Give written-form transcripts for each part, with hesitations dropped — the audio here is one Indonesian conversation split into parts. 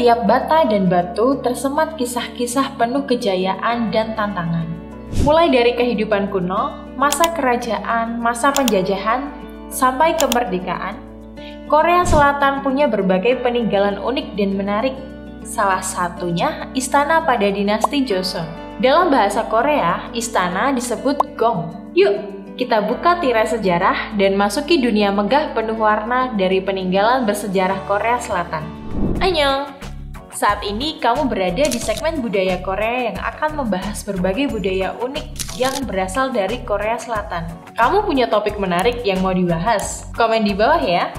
setiap bata dan batu tersemat kisah-kisah penuh kejayaan dan tantangan. Mulai dari kehidupan kuno, masa kerajaan, masa penjajahan, sampai kemerdekaan, Korea Selatan punya berbagai peninggalan unik dan menarik. Salah satunya istana pada dinasti Joseon. Dalam bahasa Korea, istana disebut gong. Yuk, kita buka tirai sejarah dan masuki dunia megah penuh warna dari peninggalan bersejarah Korea Selatan. Annyeong! Saat ini kamu berada di segmen budaya Korea yang akan membahas berbagai budaya unik yang berasal dari Korea Selatan. Kamu punya topik menarik yang mau dibahas? Komen di bawah ya!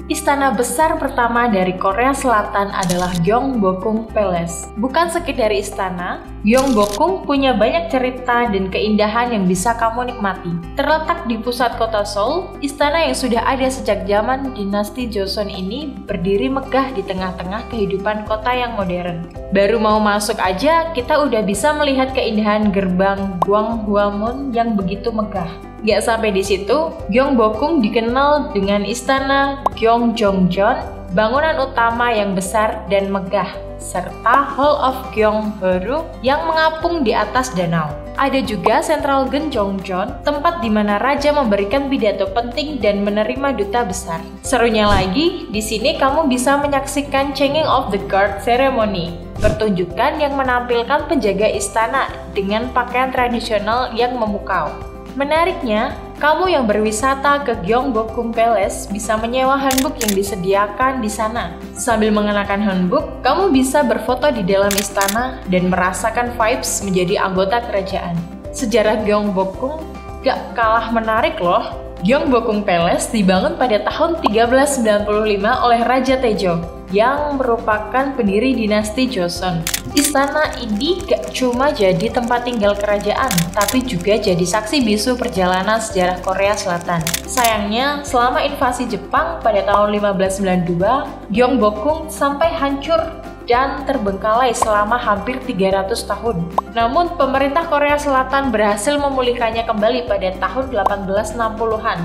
Istana besar pertama dari Korea Selatan adalah Gyeongbokgung Palace. Bukan sekedar istana, Gyeongbokgung punya banyak cerita dan keindahan yang bisa kamu nikmati. Terletak di pusat kota Seoul, istana yang sudah ada sejak zaman dinasti Joseon ini berdiri megah di tengah-tengah kehidupan kota yang modern. Baru mau masuk aja, kita udah bisa melihat keindahan gerbang Gwanghwamun yang begitu megah. Gak sampai di situ, Gyeongbokgung dikenal dengan istana Gyeongjongjeon, bangunan utama yang besar dan megah, serta Hall of Gyeongbokgung yang mengapung di atas danau. Ada juga Central Gyeongjongjeon, tempat di mana raja memberikan pidato penting dan menerima duta besar. Serunya lagi, di sini kamu bisa menyaksikan Changing of the Guard Ceremony, pertunjukan yang menampilkan penjaga istana dengan pakaian tradisional yang memukau. Menariknya, kamu yang berwisata ke Gyeongbokgung Palace bisa menyewa hanbok yang disediakan di sana. Sambil mengenakan hanbok, kamu bisa berfoto di dalam istana dan merasakan vibes menjadi anggota kerajaan. Sejarah Gyeongbokgung gak kalah menarik loh. Gyeongbokgung Palace dibangun pada tahun 1395 oleh Raja Taejo yang merupakan pendiri dinasti Joseon. Istana ini gak cuma jadi tempat tinggal kerajaan, tapi juga jadi saksi bisu perjalanan sejarah Korea Selatan. Sayangnya, selama invasi Jepang pada tahun 1592, Gyeongbokgung sampai hancur dan terbengkalai selama hampir 300 tahun. Namun, pemerintah Korea Selatan berhasil memulihkannya kembali pada tahun 1860-an.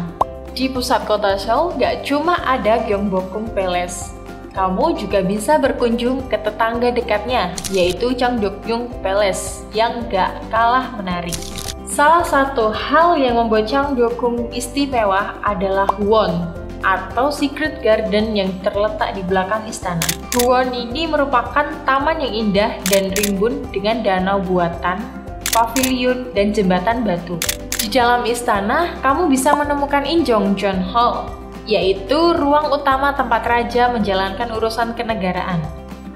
Di pusat kota Seoul gak cuma ada Gyeongbokgung Palace. Kamu juga bisa berkunjung ke tetangga dekatnya, yaitu Changdeokgung Palace, yang gak kalah menarik. Salah satu hal yang membuat Changdeokgung istimewa adalah Hwon, atau Secret Garden yang terletak di belakang istana. Hwon ini merupakan taman yang indah dan rimbun dengan danau buatan, pavilion, dan jembatan batu. Di dalam istana, kamu bisa menemukan Injongjeon Hall, yaitu ruang utama tempat raja menjalankan urusan kenegaraan.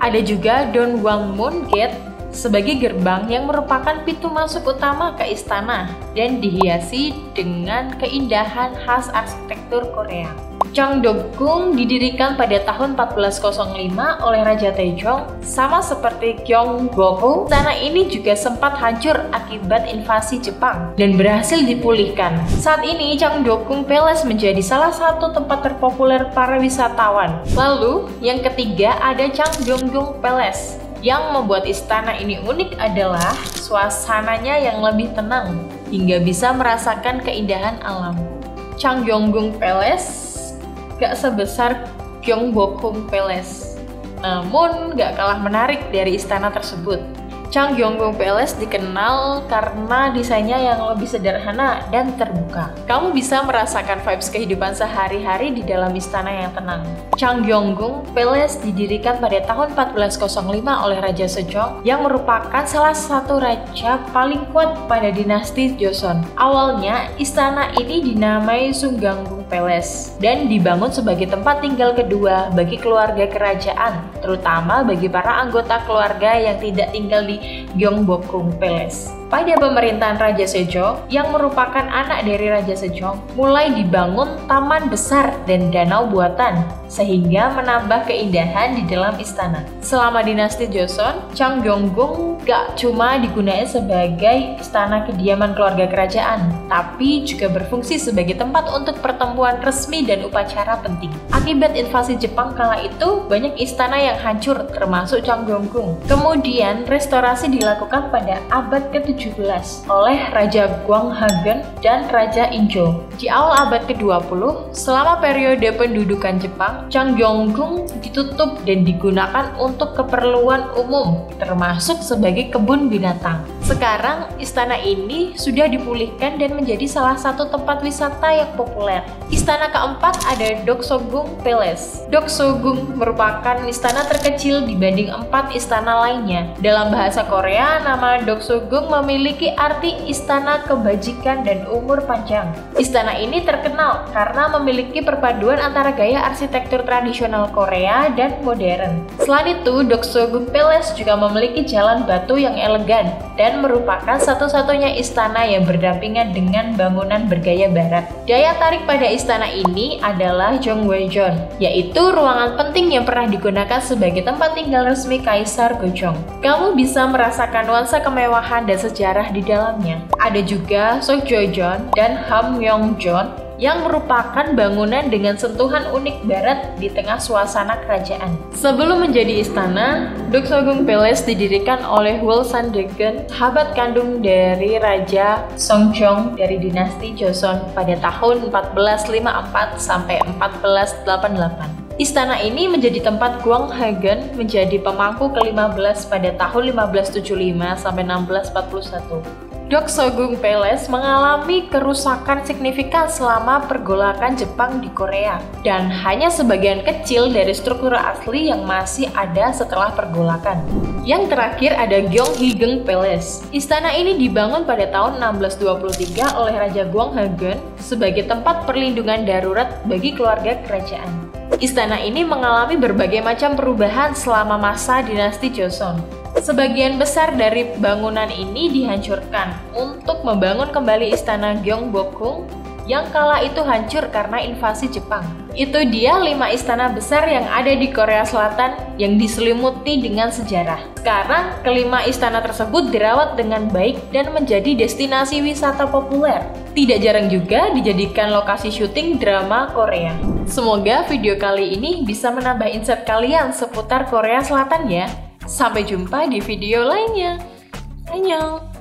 Ada juga Donggwangmun Gate sebagai gerbang yang merupakan pintu masuk utama ke istana dan dihiasi dengan keindahan khas arsitektur Korea. Changdeokgung didirikan pada tahun 1405 oleh Raja Taejong. Sama seperti Gyeongbokgung, istana ini juga sempat hancur akibat invasi Jepang dan berhasil dipulihkan. Saat ini Changdeokgung Palace menjadi salah satu tempat terpopuler para wisatawan. Lalu, yang ketiga ada Changdeokgung Palace. Yang membuat istana ini unik adalah suasananya yang lebih tenang hingga bisa merasakan keindahan alam. Changdeokgung Palace gak sebesar Gyeongbokgung Palace, namun gak kalah menarik dari istana tersebut. Changdeokgung Palace dikenal karena desainnya yang lebih sederhana dan terbuka. Kamu bisa merasakan vibes kehidupan sehari-hari di dalam istana yang tenang. Changdeokgung Palace didirikan pada tahun 1405 oleh Raja Sejong yang merupakan salah satu raja paling kuat pada dinasti Joseon. Awalnya, istana ini dinamai Sungganggung Palace dan dibangun sebagai tempat tinggal kedua bagi keluarga kerajaan, terutama bagi para anggota keluarga yang tidak tinggal di Gyeongbokgung Palace. Pada pemerintahan Raja Sejong yang merupakan anak dari Raja Sejong, mulai dibangun taman besar dan danau buatan sehingga menambah keindahan di dalam istana. Selama dinasti Joseon, Changdeokgung gak cuma digunakan sebagai istana kediaman keluarga kerajaan, tapi juga berfungsi sebagai tempat untuk pertemuan resmi dan upacara penting. Akibat invasi Jepang kala itu, banyak istana yang hancur termasuk Changdeokgung. Kemudian restorasi dilakukan pada abad ke-17 ke-17 oleh Raja Gwanghwageon dan Raja Injo. Di awal abad ke-20, selama periode pendudukan Jepang, Changgyeonggung ditutup dan digunakan untuk keperluan umum, termasuk sebagai kebun binatang. Sekarang, istana ini sudah dipulihkan dan menjadi salah satu tempat wisata yang populer. Istana keempat ada Doksogung Palace. Doksogung merupakan istana terkecil dibanding 4 istana lainnya. Dalam bahasa Korea, nama Doksogung memiliki arti istana kebajikan dan umur panjang. Istana ini terkenal karena memiliki perpaduan antara gaya arsitektur tradisional Korea dan modern. Selain itu, Doksogung Palace juga memiliki jalan batu yang elegan dan merupakan satu-satunya istana yang berdampingan dengan bangunan bergaya barat. Daya tarik pada istana ini adalah Jongwaejeon, yaitu ruangan penting yang pernah digunakan sebagai tempat tinggal resmi Kaisar Gojong. Kamu bisa merasakan nuansa kemewahan dan sejarah di dalamnya. Ada juga Sokjojeon dan Hamyongjeon yang merupakan bangunan dengan sentuhan unik barat di tengah suasana kerajaan. Sebelum menjadi istana, Doksogung Palace didirikan oleh Wolsandegan, sahabat kandung dari Raja Seongjong dari dinasti Joseon pada tahun 1454 sampai 1488. Istana ini menjadi tempat Gwanghwageon menjadi pemangku ke-15 pada tahun 1575 sampai 1641. Doksogung Palace mengalami kerusakan signifikan selama pergolakan Jepang di Korea, dan hanya sebagian kecil dari struktur asli yang masih ada setelah pergolakan. Yang terakhir ada Gyeonghwaegeon Palace. Istana ini dibangun pada tahun 1623 oleh Raja Gwanghwageon sebagai tempat perlindungan darurat bagi keluarga kerajaan. Istana ini mengalami berbagai macam perubahan selama masa dinasti Joseon. Sebagian besar dari bangunan ini dihancurkan untuk membangun kembali istana Gyeongbokgung yang kala itu hancur karena invasi Jepang. Itu dia 5 istana besar yang ada di Korea Selatan yang diselimuti dengan sejarah. Sekarang, kelima istana tersebut dirawat dengan baik dan menjadi destinasi wisata populer. Tidak jarang juga dijadikan lokasi syuting drama Korea. Semoga video kali ini bisa menambah insight kalian seputar Korea Selatan ya. Sampai jumpa di video lainnya. Annyeong!